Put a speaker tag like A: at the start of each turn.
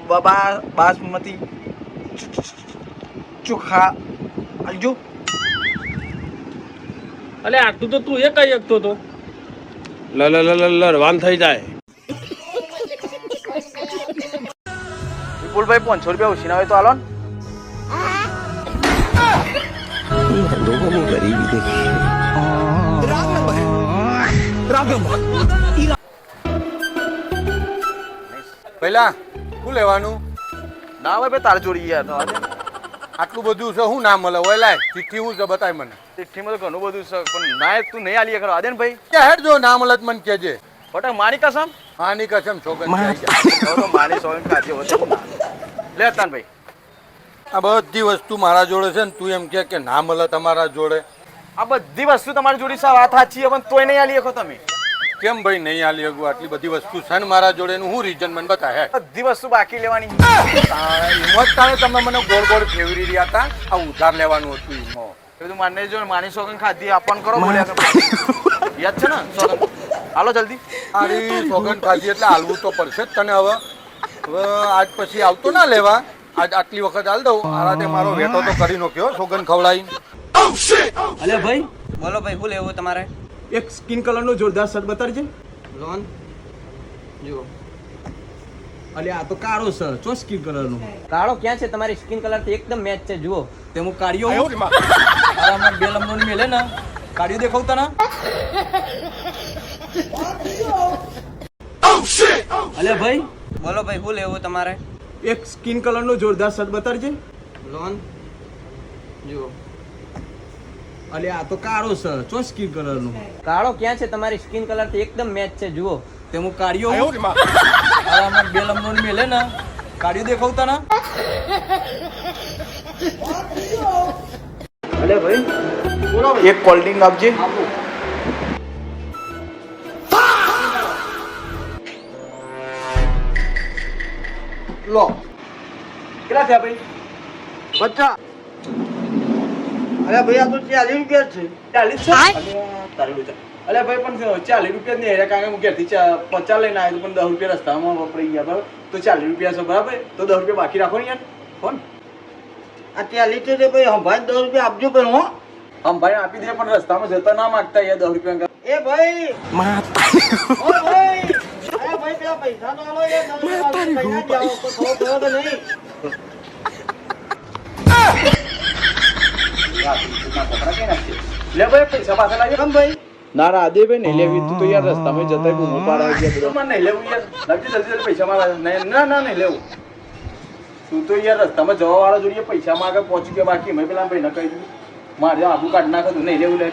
A: બાબા બાસમતી ચોખા આલજો.
B: અલે આટલું તો તું એ કઈ શકતો તો લરવાન થઈ જાય.
A: વિપુલભાઈ 500 રૂપિયા ઉછીના હોય તો આલો ને.
C: લોકોની ગરીબી દેખી.
D: પહેલા શું લેવાનું?
A: ના હોય ભાઈ તારે જોડી યાર તો આજે
D: આટલું બધું છે શું ના મળે? ઓય લાય ચિઠ્ઠી હું છે બતાય મને.
A: ચિઠ્ઠીમાં તો ઘણું બધું છે પણ ના તું નહીં આલીએ ખરો આદેન ભાઈ.
D: કે હેડ જો ના મળે તો મને કહેજે.
A: બટા મારી કસમ
D: આની કસમ છોકરી
A: તો મારી સોન કાજે હોતો લે તાન ભાઈ.
D: આ બધી વસ્તુ મારા જોડે છે ને તું એમ કે ના મળે તમારા જોડે.
A: આ બધી વસ્તુ તમારી જોડી સા વાત સાચી પણ તોય નહીં આલી શકો તમે.
D: કેમ ભાઈ નહીં આલી શકું? આટલી બધી વસ્તુ છે ને મારા જોડે નું હું રીઝન મને બતા હે.
A: બધી વસ્તુ બાકી લેવાની.
D: હિંમત તાણે તમે મને ગોળ ગોળ ફેવરી રહ્યા હતા. આ ઉધાર લેવાનું હતું હિંમત.
A: બધું માને જો માની સોગન ખાધી આપણ કરો બોલ્યા કરો. યાદ છે ને સોગન? હાલો જલ્દી.
D: આરી સોગન ખાધી એટલે હાલવું તો પડશે જ તને. હવે આજ પછી આવતો ના લેવા. આજ આટલી વખત હાલ દઉં. આરાતે મારો વેટો તો કરી નાખ્યો સોગન ખવડાવી.
E: અલે ભાઈ બોલો ભાઈ શું લેવું તમારે?
B: એક સ્કિન કલર નો જોરદાર શર્ટ બતાડજે.
E: લોન જુઓ.
B: અલે આ તો કાળો છે ચો સ્કિન કલર નો.
E: કાળો ક્યાં છે? તમારી સ્કિન કલર થી એકદમ મેચ છે. જુઓ
B: તે હું કાઢ્યો આરામમાં બે લમણો ની મેલે ને કાઢ્યો દેખાવતા ના.
E: અલે ભાઈ બોલો ભાઈ શું લેવું તમારે?
B: એક સ્કિન કલર નો જોરદાર શર્ટ બતાડજે.
E: લોન જુઓ.
B: અલે આ તો કાળો છે ચો સ્કિન કલર નો.
E: કાળો ક્યાં છે? તમારી સ્કિન કલર થી એકદમ મેચ છે. જુઓ
B: તે હું કાઢ્યો આરામમાં બે લમણો ની મેલે ને કાઢ્યો દેખાવતા ના.
A: અલે ભાઈ એક કોલ્ડ ડ્રિંક આપજે. લો કેટલા થયા ભાઈ? 50. અરે ભાઈ આ તો 40 રૂપિયા છે. 40 છે? તારી રૂપિયા. અલે ભાઈ પણ 40 રૂપિયા જ નહીં હેરા કારણ કે હું ઘેરથી 50 લઈને આવ્યો પણ 10 રૂપિયા રસ્તામાં વપરાઈ ગયા બરાબર. તો 40 રૂપિયા છે બરાબર. તો 10 રૂપિયા બાકી રાખો ને યાર. કોણ આ 40 છે ભાઈ? હંભાઈ 10 રૂપિયા આપજો પણ હો. હંભાઈ આપી દે પણ રસ્તામાં જતા ના માંગતા યાર 10 રૂપિયા. એ ભાઈ ઓ ભાઈ અરે ભાઈ પેલા પૈસા તો આલો યાર. પૈસા જાઓ તો થોડો તો નહીં. લે ભાઈ પૈસા પાછા લાગે કેમ ભાઈ? ના ના આદે ભાઈ નહીં લેવી. તું તો યાર રસ્તામાં જતા બૂમો પાડા ગયા બધો. મને નહીં લેવું યાર. લાગજે જલ્દી પૈસા મારા. ના ના નહીં લેવું. તું તો યાર રસ્તામાં જવા વાળા જોઈએ પૈસા માં આગળ પહોંચી ગયા બાકી મેં પેલા ભાઈ ના કહી દીધું મારે આબુ કાઢ નાખો તું નહીં લેવું લે.